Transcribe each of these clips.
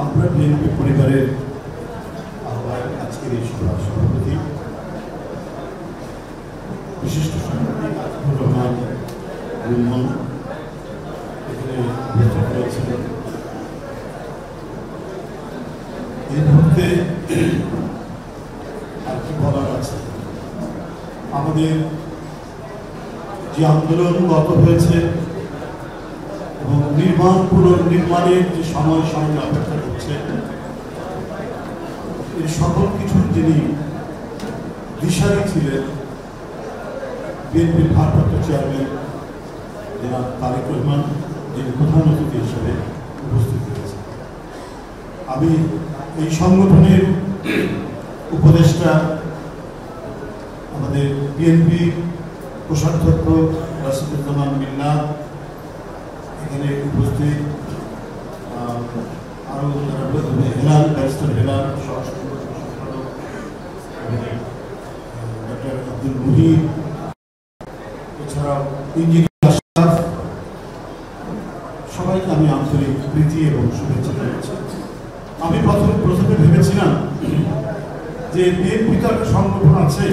আমরা বিএনপি পরিবারের আজকের এই সভাপতি বিশিষ্ট সাংবাদিক আতিকুর রহমান রুম্মন এখানে উপস্থিত রয়েছেন। এই মুহূর্তে আর কি বলার আছে, আমাদের যে আন্দোলন গত হয়েছে এবং পুনর্নির্মাণের যে সময় সামনে অপেক্ষা করছে, এই সকল কিছুর যিনি দিশারি ছিলেন বিএনপির ভারপ্রাপ্ত চেয়ারম্যান জনাব তারেক রহমান, যিনি প্রধান অতিথি হিসেবে উপস্থিত হয়েছেন। আমি এই সংগঠনের উপদেষ্টা আমাদের বিএনপি কোষাধ্যক্ষ রাশিদুজ্জামান মিল্লাত এখানে উপস্থিত, আরো হেলাল ব্যারিস্টার হেলাল ডক্টর আব্দুল মুহিত, এছাড়াও ইঞ্জিনিয়ার আশরাফ, সবাইকে আমি আন্তরিক প্রীতি এবং শুভেচ্ছা জানাচ্ছি। আমি প্রথমে ভেবেছিলাম যে বিএনপি তো একটা সংগঠন আছে,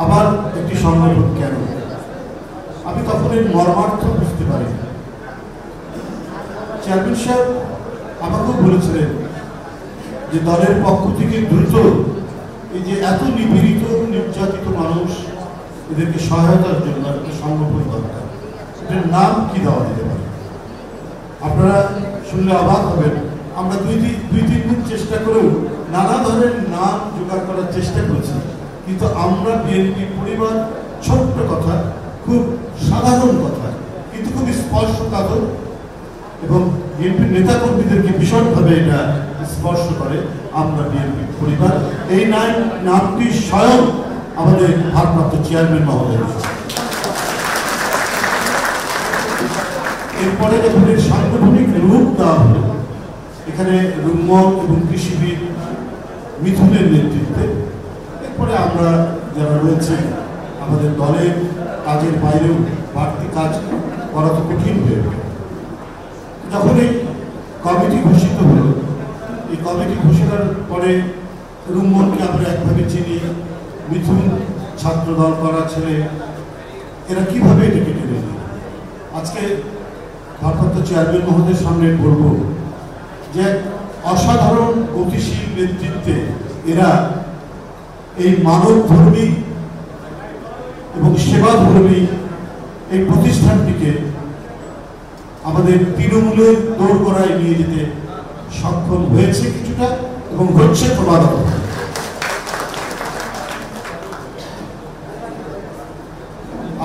আবার একটি সংগঠন কেন, আমি তখন এর মর্মার্থ বুঝতে পারি। চেয়ারম্যান সাহেব আমাকেও বলেছিলেন যে দলের পক্ষ থেকে দ্রুত এই যে এত নিপীড়িত নির্যাতিত মানুষ, এদেরকে সহায়তার জন্য একটা সংগঠন দরকার, এটার নাম কি দেওয়া যেতে পারে। আপনারা শুনলে অবাক হবেন, আমরা দুই তিন দিন চেষ্টা করেও নানা ধরনের নাম জোগাড় করার চেষ্টা করছি, কিন্তু আমরা বিএনপি পরিবার, ছোট্ট কথা, খুব সাধারণ কথা, কিন্তু খুব স্পর্শকাতর এবং বিএনপির নেতাকর্মীদেরকে ভীষণভাবে এটা স্পর্শ করে। আমরা বিএনপি পরিবার, এই নামটি স্বয়ং আমাদের ভারপ্রাপ্ত চেয়ারম্যান মহোদয়। এরপরে যখন এর সাংগঠনিক রূপ দেওয়া হলো, এখানে রুম্মন এবং কৃষিবিদ মিথুনের নেতৃত্বে, এরপরে আমরা যারা রয়েছে আমাদের দলের কাজের বাইরেও বাড়তি কাজ করা তো কঠিন হয়ে গেল। যখন এই কমিটি ঘোষিত হলো, এই কমিটি ঘোষণার পরে রুম্মনকে আমরা একভাবে চিনি, মিথুন ছাত্রদল করা ছেলে, এরা কিভাবে এটাকে টেনে দিল। আজকে ভারপ্রাপ্ত চেয়ারম্যান মহোদয়ের সামনে বলব যে অসাধারণ গতিশীল নেতৃত্বে এরা এই মানবধর্মী এবং সেবাধর্মী এই প্রতিষ্ঠানটিকে আমাদের তৃণমূলের দোরগোড়ায় নিয়ে যেতে সক্ষম হয়েছে কিছুটা, এবং হচ্ছে ক্রমাগত।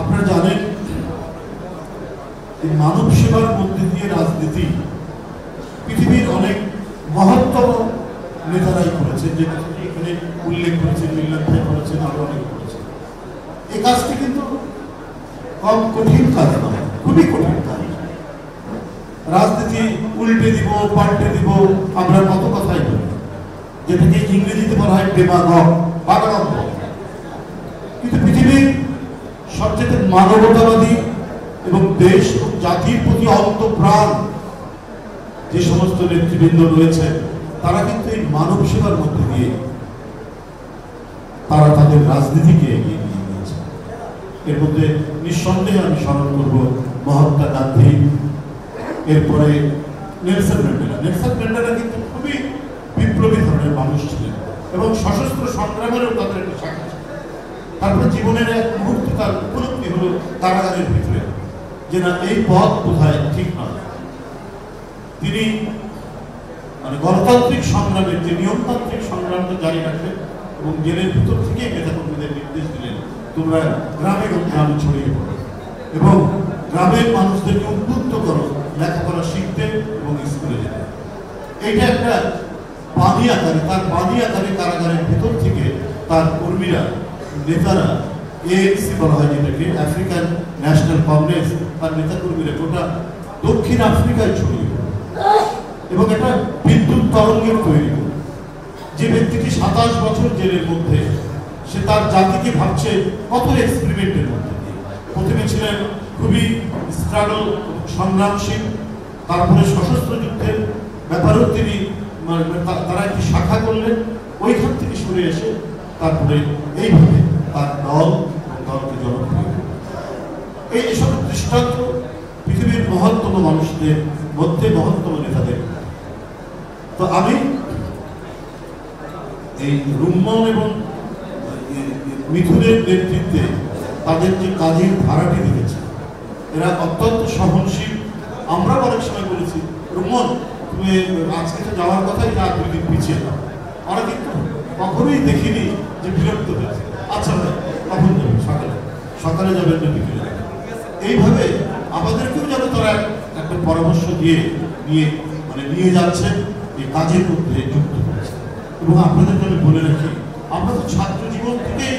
আপনারা জানেন এই মানব সেবার মধ্যে দিয়ে রাজনীতি পৃথিবীর অনেক মহত্তম নেতারাই করেছে, যে এখানে উল্লেখ করেছেন, মিল্লাত ভাই করেছেন, আরো অনেক করেছেন। এই কাজটি কিন্তু কম কঠিন কাজ নয়, খুবই কঠিন কাজ। রাজনীতি উল্টে দিব, পাল্টে দিব, আমরা কত কথাই বলি, যেটাকে ইংরেজিতে বলা হয় ডেমাগগ, বাগানম্ব। কিন্তু পৃথিবীর সবচেয়ে মানবতাবাদী এবং দেশ ও জাতির প্রতি অন্তঃপ্রাণ যে সমস্ত নেতৃবৃন্দ রয়েছে, তারা কিন্তু এই মানব সেবার মধ্যে দিয়ে তারা তাদের রাজনীতিকে এগিয়ে নিয়ে গিয়েছে। এর মধ্যে নিঃসন্দেহে আমি স্মরণ করব মহাত্মা গান্ধী, এরপরে নেলসন ম্যান্ডেলা। নেলসন ম্যান্ডেলা কিন্তু খুবই বিপ্লবী ধরনের মানুষ ছিলেন এবং সশস্ত্র সংগ্রামেরও তাদের একটা শাখা ছিল। তারপরে জীবনের এক মুহূর্তে তার উপলব্ধি হলো কারাগারের ভিতরে যে না, এই পথ বোধহয় ঠিক নয়। তিনি মানে গণতান্ত্রিক সংগ্রামের যে নিয়মতান্ত্রিক সংগ্রামটা জারি রাখলেন এবং জেলের ভিতর থেকেই নেতাকর্মীদের নির্দেশ দিলেন, তোমরা গ্রামে গ্রামে ছড়িয়ে পড়ো এবং গ্রামের মানুষদেরকে উদ্বুদ্ধ করো লেখাপড়া শিখতে এবং স্কুলে যেতে। এইটা একটা বাণী আকারে, তার বাণী আকারে কারাগারের ভেতর থেকে তার কর্মীরা, নেতারা, এএনসি বলা হয় যেটাকে, আফ্রিকান ন্যাশনাল কংগ্রেস, তার নেতাকর্মীরা গোটা দক্ষিণ আফ্রিকায় ছড়িয়ে এবং একটা বিদ্যুৎ তরঙ্গের তৈরি করল। যে ব্যক্তিটি 27 বছর জেলের মধ্যে, সে তার জাতিকে ভাবছে কত এক্সপেরিমেন্টের মধ্যে দিয়ে। প্রথমে ছিলেন খুবই স্ট্রাগল, সংগ্রামশীল, তারপরে সশস্ত্র যুদ্ধের ব্যাপারেও তিনি তারা একটি শাখা করলেন, ওইখান থেকে সরে এসে তারপরে এইভাবে তার দলকে জনপ্রিয়। এইসব দৃষ্টান্ত পৃথিবীর মহত্তম মানুষদের মধ্যে, মহত্তম নেতাদের। তো আমি এই রুম্মান এবং মিথুনের নেতৃত্বে তাদের যে কাজের ধারাটি দেখেছি, এরা অত্যন্ত সহনশীল। আমরা অনেক সময় বলেছি, রুম্মান তুমি আজকে তো যাওয়ার কথাই, আর 2 দিন পিছিয়ে দাও। ওরা কিন্তু কখনোই দেখিনি যে বিরক্ত হয়েছে। আচ্ছা ভাই, কখন যাবেন? সকালে যাবেন না বিকেলে যাবেন? এইভাবে আমাদেরকেও যেন তারা একটা পরামর্শ দিয়ে নিয়ে যাচ্ছে, এই কাজের মধ্যে যুক্ত করেছে। এবং আপনাদেরকে আমি বলে রাখি, আমরা তো ছাত্র জীবন থেকেই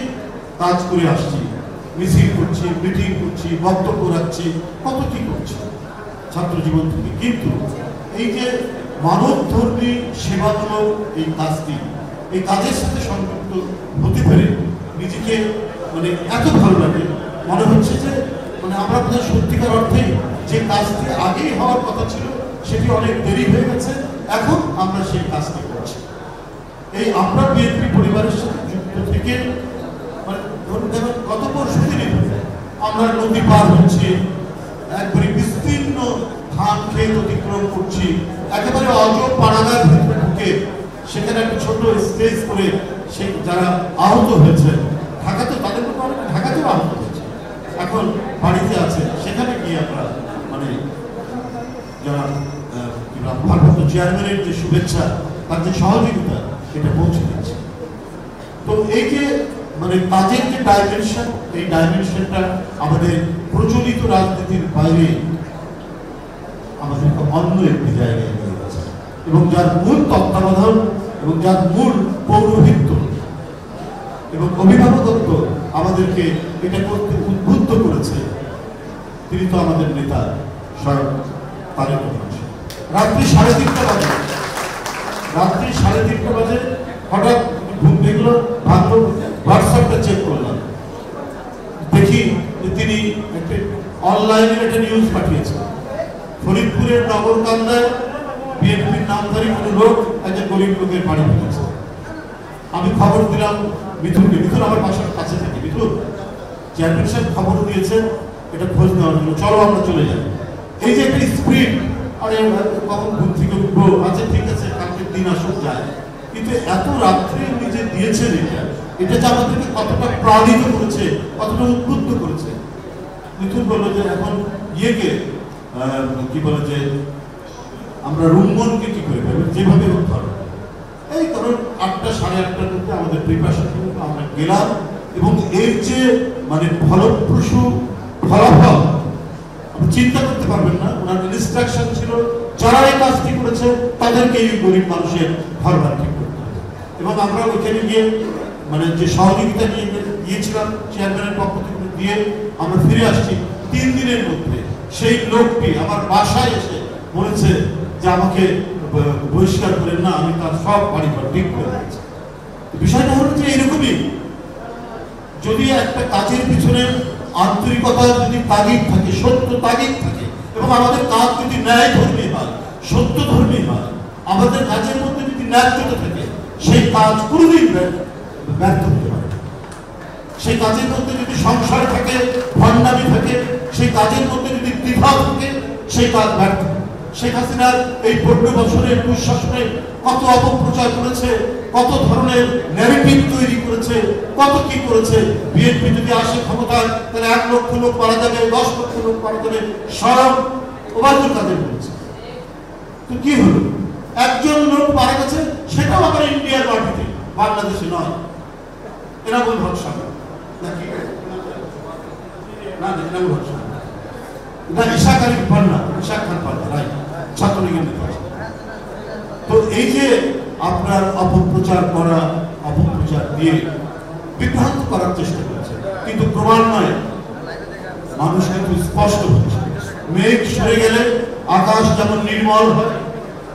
কাজ করে আসছি, মিছিল করছি, মিটিং করছি, বক্তব্য রাখছি, কত কি করছি ছাত্র জীবন থেকে। কিন্তু এই যে মানবধর্মী সেবামূলক এই কাজটি, এই কাজের সাথে সংযুক্ত হতে পেরে নিজেকে এত ভালো লাগে, মনে হচ্ছে যে আমরা আপনাদের সত্যিকার অর্থে যে কাজটি আগেই হওয়ার কথা ছিল সেটি অনেক দেরি হয়ে গেছে, এখন আমরা সেই কাজটি করছি। এই আমরা বিএনপি পরিবারের সাথে যুক্ত থেকে গত পরশু দিনে আমরা নদী পার হচ্ছি, একবারে বিস্তীর্ণ ধান খেত অতিক্রম করছি, একেবারে অজব পাড়াগার ভিতরে ঢুকে সেখানে একটা ছোট স্টেজ করে সেই যারা আহত হয়েছে, ঢাকাতে তাদের মতো অনেক ঢাকাতেও আহত হয়েছে, এখন বাড়িতে আছে, সেখানে গিয়ে আমরা যারা ভারপ্রাপ্ত চেয়ারম্যানের যে শুভেচ্ছা, তার যে সহযোগিতা, এটা পৌঁছে দিচ্ছে। তো এই যে কাজের যে ডাইমেনশন, এই ডাইমেনশনটা আমাদের প্রচলিত রাজনীতির বাইরে আমাদেরকে অন্য একটি জায়গায় নিয়ে গেছে, এবং যার মূল তত্ত্বাবধান এবং যার মূল পৌরোহিত্য এবং অভিভাবকত্ব আমাদেরকে এটা করতে উদ্বুদ্ধ করেছে, তিনি তো আমাদের নেতা স্বয়ং তারেক রহমান। রাত্রি 3:30 বাজে হঠাৎ ঘুম ভেঙলো, ভাবলো, হোয়াটসঅ্যাপটা চেক করলাম, দেখি যে তিনি একটা অনলাইনে একটা নিউজ পাঠিয়েছেন, ফরিদপুরের নগরকান্দায় বিএনপির নামধারী কোনো লোক একটা গরিব লোকের বাড়ি ভেঙেছে। আমি খবর দিলাম মিথুনকে, মিথুন আমার বাসার কাছে থেকে, মিথুন চেয়ারম্যান সাহেব খবর দিয়েছেন, এটা খোঁজ নেওয়ার জন্য, চলো আমরা চলে যাই। এই যে একটা স্প্রিট, আরে কখন ঘুম থেকে উঠবো, আচ্ছা ঠিক আছে কালকের দিন আসুক যায়, কিন্তু এত রাত্রে উনি যে দিয়েছেন এটা যে আমাদেরকে কতটা প্রাণিত করেছে, কতটা উদ্বুদ্ধ করেছে। মিথুন বললো যে এখন ইয়েকে কি বলে যে আমরা রুম্মনকে কি করে পাবো, যেভাবে উদ্ধার, এই কারণ 8টা 8:30টার মধ্যে আমাদের প্রিপারেশন আমরা গেলাম, এবং এর যে ফলপ্রসূ ফলাফল আপনি চিন্তা করতে পারবেন না। ওনার ইনস্ট্রাকশন ছিল যারা এই কাজটি করেছে তাদেরকে এই গরিব মানুষের ঘর বাড়ি ঠিক করতে হবে, এবং আমরা ওইখানে গিয়ে যে সহযোগিতা নিয়ে গিয়েছিলাম চেয়ারম্যানের পক্ষ থেকে দিয়ে আমরা ফিরে আসছি 3 দিনের মধ্যে। সেই লোকটি আমার বাসায় এসে বলেছে যে আমাকে বহিষ্কার করেন না, আমি তার সব বাড়ি ঘর ঠিক করে দিয়েছি। বিষয়টা হলো যে এরকমই, যদি একটা কাজের পিছনে আন্তরিকতা, যদি তাগিদ থাকে, সত্য তাগিদ থাকে, এবং আমাদের কাজ যদি ন্যায় ধর্মী হয়, সত্য ধর্মী হয়, আমাদের কাজের মধ্যে যদি ন্যায্যতা থাকে, সেই কাজ কোনোদিন ব্যর্থ হতে পারে। সেই কাজের মধ্যে যদি সংশয় থাকে, ভণ্ডামি থাকে, সেই কাজের মধ্যে যদি দ্বিধা থাকে, সেই কাজ ব্যর্থ। শেখ হাসিনার এই 15 বছরের দুঃশাসনে কত অপপ্রচার করেছে, কত ধরনের ন্যারেটিভ তৈরি করেছে, কত কি করেছে। বিএনপি যদি আসে ক্ষমতায়, তাহলে 1 লক্ষ লোক মারা যাবে, 10 লক্ষ লোক মারা যাবে, স্বয়ং ওবায়দুল কাদের বলেছে। তো কি হলো, একজন লোক মারা গেছে, সেটাও আবার ইন্ডিয়ার মাটিতে, বাংলাদেশে নয়। এরা বল ভরসা নাকি না, এরা ভরসা না, ঈশা খান পান্না, ঈশা খান পান্না রাই ছাত্রলীগের নেতা। তো এই যে আপনার অপপ্রচার করা, অপপ্রচার দিয়ে বিভ্রান্ত করার চেষ্টা করছে, কিন্তু ক্রমান্বয়ে মানুষ কিন্তু স্পষ্ট হচ্ছে। মেঘ সরে গেলে আকাশ যেমন নির্মল হয়,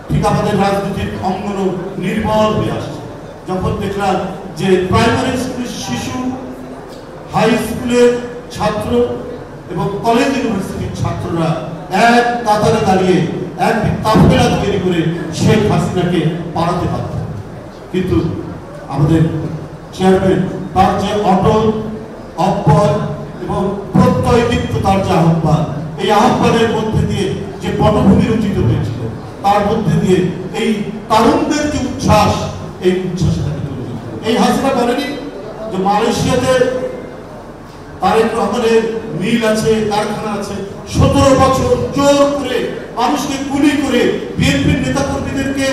ঠিক আমাদের রাজনীতির অঙ্গনও নির্মল হয়ে আসছে। যখন দেখলাম যে প্রাইমারি স্কুলের শিশু, হাই স্কুলের ছাত্র এবং কলেজ ইউনিভার্সিটির ছাত্ররা এক কাতারে দাঁড়িয়ে এক কাফেলা তৈরি করে শেখ হাসিনাকে পালাতে পারত। কিন্তু আমাদের চেয়ারম্যান তার যে অটল অব্যয় এবং প্রত্যয়দীপ্ত তার যে আহ্বান, এই আহ্বানের মধ্যে দিয়ে যে পটভূমি রচিত হয়েছিল, তার মধ্যে দিয়ে এই তারুণদের যে উচ্ছ্বাস, এই উচ্ছ্বাসে তাকে তুলে দিত। এই হাসিনা বলেনি যে মালয়েশিয়াতে তারেক রহমানের মিল আছে, কারখানা আছে, 17 বছর জোর করে মানুষকে গুলি করে বিএনপির নেতা কর্মীদেরকে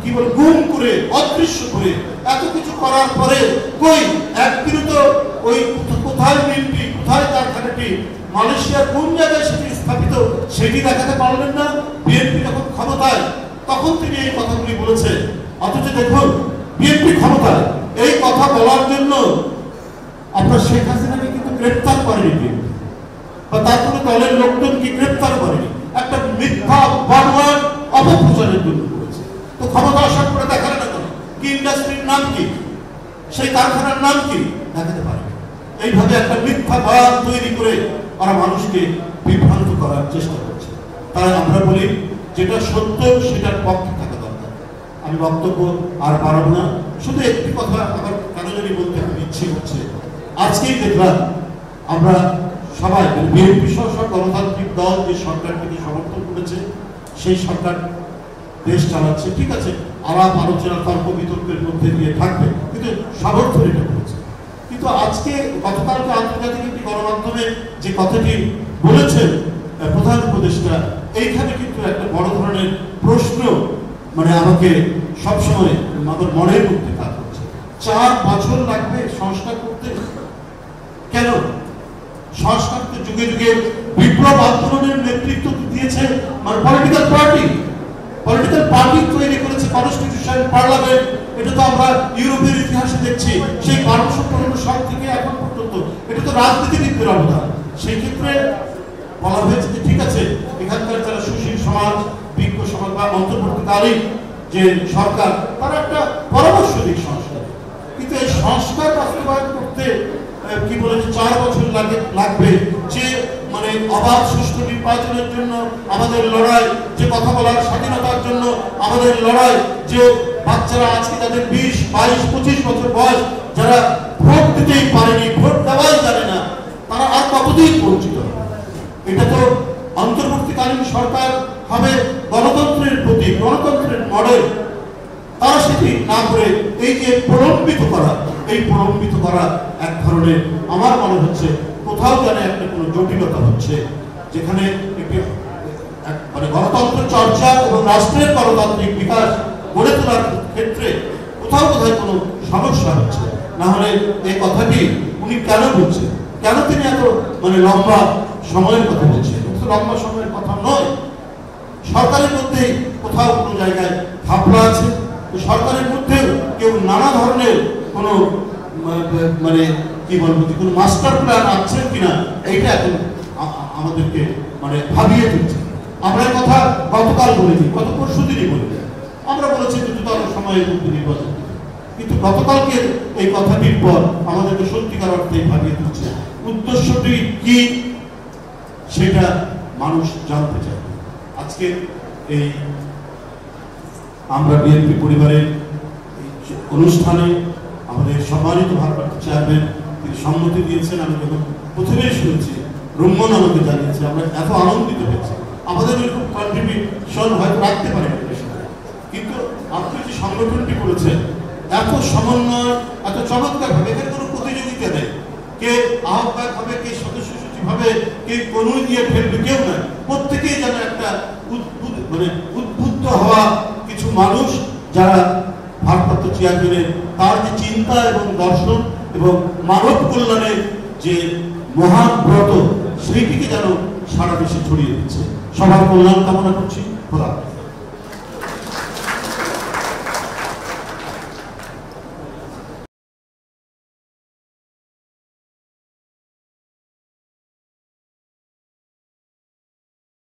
কি বলে গুম করে অদৃশ্য করে এত কিছু করার পরে কই একদিনও তো ওই কোথায় মিলটি, কোথায় কারখানাটি, মালয়েশিয়ার কোন জায়গায় সেটি স্থাপিত সেটি দেখাতে পারলেন না। বিএনপি যখন ক্ষমতায় তখন তিনি এই কথাগুলি বলেছেন। অথচ দেখুন বিএনপি ক্ষমতায় এই কথা বলার জন্য আপনার শেখ হাসিনাকে কিন্তু গ্রেপ্তার করেনি, বা তার কোনো দলের লোকজনকে গ্রেপ্তার করেনি, একটা মিথ্যা বানোয়াট অপপ্রচারের জন্য করেছে। তো ক্ষমতা আসার পরে দেখালে না কেন? কি ইন্ডাস্ট্রির নাম কি, সেই কারখানার নাম কি দেখাতে পারে। এইভাবে একটা মিথ্যা বয়ান তৈরি করে ওরা মানুষকে বিভ্রান্ত করার চেষ্টা করছে। তাই আমরা বলি যেটা সত্য সেটার পক্ষে থাকা দরকার। আমি বক্তব্য আর পারব না, শুধু একটি কথা আমার কেন জানি বলতে আমি ইচ্ছে করছে। আজকেই দেখলাম আমরা সবাই বিএনপি সহ সব গণতান্ত্রিক দল যে সরকারকে সমর্থন করেছে, সেই সরকার দেশ চালাচ্ছে, ঠিক আছে, আলাপ আলোচনা তর্ক বিতর্কের মধ্যে দিয়ে থাকবে, কিন্তু সমর্থন এটা করেছে। কিন্তু আজকে গতকালকে আন্তর্জাতিক একটি গণমাধ্যমে যে কথাটি বলেছেন প্রধান উপদেষ্টা, এইখানে কিন্তু একটা বড় ধরনের প্রশ্ন মানে আমাকে সবসময় আমার মনের মধ্যে কাজ করছে। 4 বছর লাগবে সংস্কার করতে? কেন? সংস্কার তো যুগে যুগে বিপ্লব আন্দোলনের নেতৃত্ব দিয়েছে মানে পলিটিক্যাল পার্টি তৈরি করেছে, কনস্টিটিউশন, পার্লামেন্ট। এটা তো আমরা ইউরোপের ইতিহাসে দেখছি, সেই 1255 সাল থেকে এখন পর্যন্ত। এটা তো রাজনীতিবিদদের অবদান। সেই ক্ষেত্রে বলা হয়েছে যে ঠিক আছে, এখানকার যারা সুশীল সমাজ, বিজ্ঞ সমাজ বা অন্তর্বর্তীকালীন যে সরকার, তারা একটা পরামর্শ দিক সংস্কার। কিন্তু এই সংস্কার বাস্তবায়ন করতে কি বলেছে 4 বছর লাগবে। যে মানে অবাধ সুষ্ঠু নির্বাচনের জন্য আমাদের লড়াই, যে কথা বলার স্বাধীনতার জন্য আমাদের লড়াই, যে বাচ্চারা আজকে যাদের 20, 22, 25 বছর বয়স, যারা ভোট দিতেই পারেনি, ভোট দেওয়াই জানে না, তারা আর কতদিন বঞ্চিত হবে? এটা তো অন্তর্বর্তীকালীন সরকার হবে গণতন্ত্রের প্রতীক, গণতন্ত্রের মডেল। তারা সেটি না করে এই যে প্রলম্বিত করা, এই প্রলম্বিত করা এক ধরনের আমার মনে হচ্ছে কোথাও যেন একটা কোনো জটিলতা হচ্ছে, যেখানে একটি মানে গণতন্ত্র চর্চা এবং রাষ্ট্রের গণতান্ত্রিক বিকাশ গড়ে তোলার ক্ষেত্রে কোথাও কোথায় কোনো সমস্যা হচ্ছে। না হলে এই কথাটি উনি কেন বলছেন, কেন তিনি এত মানে লম্বা সময়ের কথা বলছেন? লম্বা সময়ের কথা নয়, সরকারের মধ্যেই কোথাও কোনো জায়গায় ঘাপলা আছে। সরকারের মধ্যে কেউ নানা ধরনের কোনো মানে কি বলবো, কোনো মাস্টার প্ল্যান আছেন কিনা, এইটা এখন আমাদেরকে মানে ভাবিয়ে তুলছে। আমরা কথা গতকাল বলিনি, গত পরশু দিনই বলিনি, আমরা বলেছি দ্রুততর সময়ের মধ্যে নির্বাচন। কিন্তু গতকালকে এই কথাটির পর আমাদেরকে সত্যিকার অর্থে ভাবিয়ে তুলছে। উদ্দেশ্যটি কি সেটা মানুষ জানতে চায়। আজকে এই আমরা বিএনপি পরিবারের অনুষ্ঠানে আমাদের সম্মানিত ভারপ্রাপ্ত চেয়ারম্যান তিনি সম্মতি দিয়েছেন। আমি যখন প্রথমেই শুনেছি, রুম্মন আমাকে জানিয়েছে, আমরা এত আনন্দিত হয়েছি। আমাদের ওইরকম কন্ট্রিবিউশন হয়তো রাখতে পারি না, কিন্তু আপনি যে সংগঠনটি করেছেন এত সমন্বয়, এত চমৎকার ভাবে, এখানে কোনো প্রতিযোগিতা নেই, কে আহ্বায়ক হবে, কে সদস্য সচিব হবে, কে কোনো দিয়ে ফেলবে, কেউ নয়। প্রত্যেকেই যেন একটা মানে উদ্বুদ্ধ হওয়া কিছু মানুষ, যারা ভারপ্রাপ্ত চেয়ারম্যানের তার যে চিন্তা এবং দর্শন এবং মানব কল্যাণের যে মহান ব্রত, সেইটিকে যেন সারা দেশে ছড়িয়ে দিচ্ছে। সবার কল্যাণ কামনা করছি। খোদা।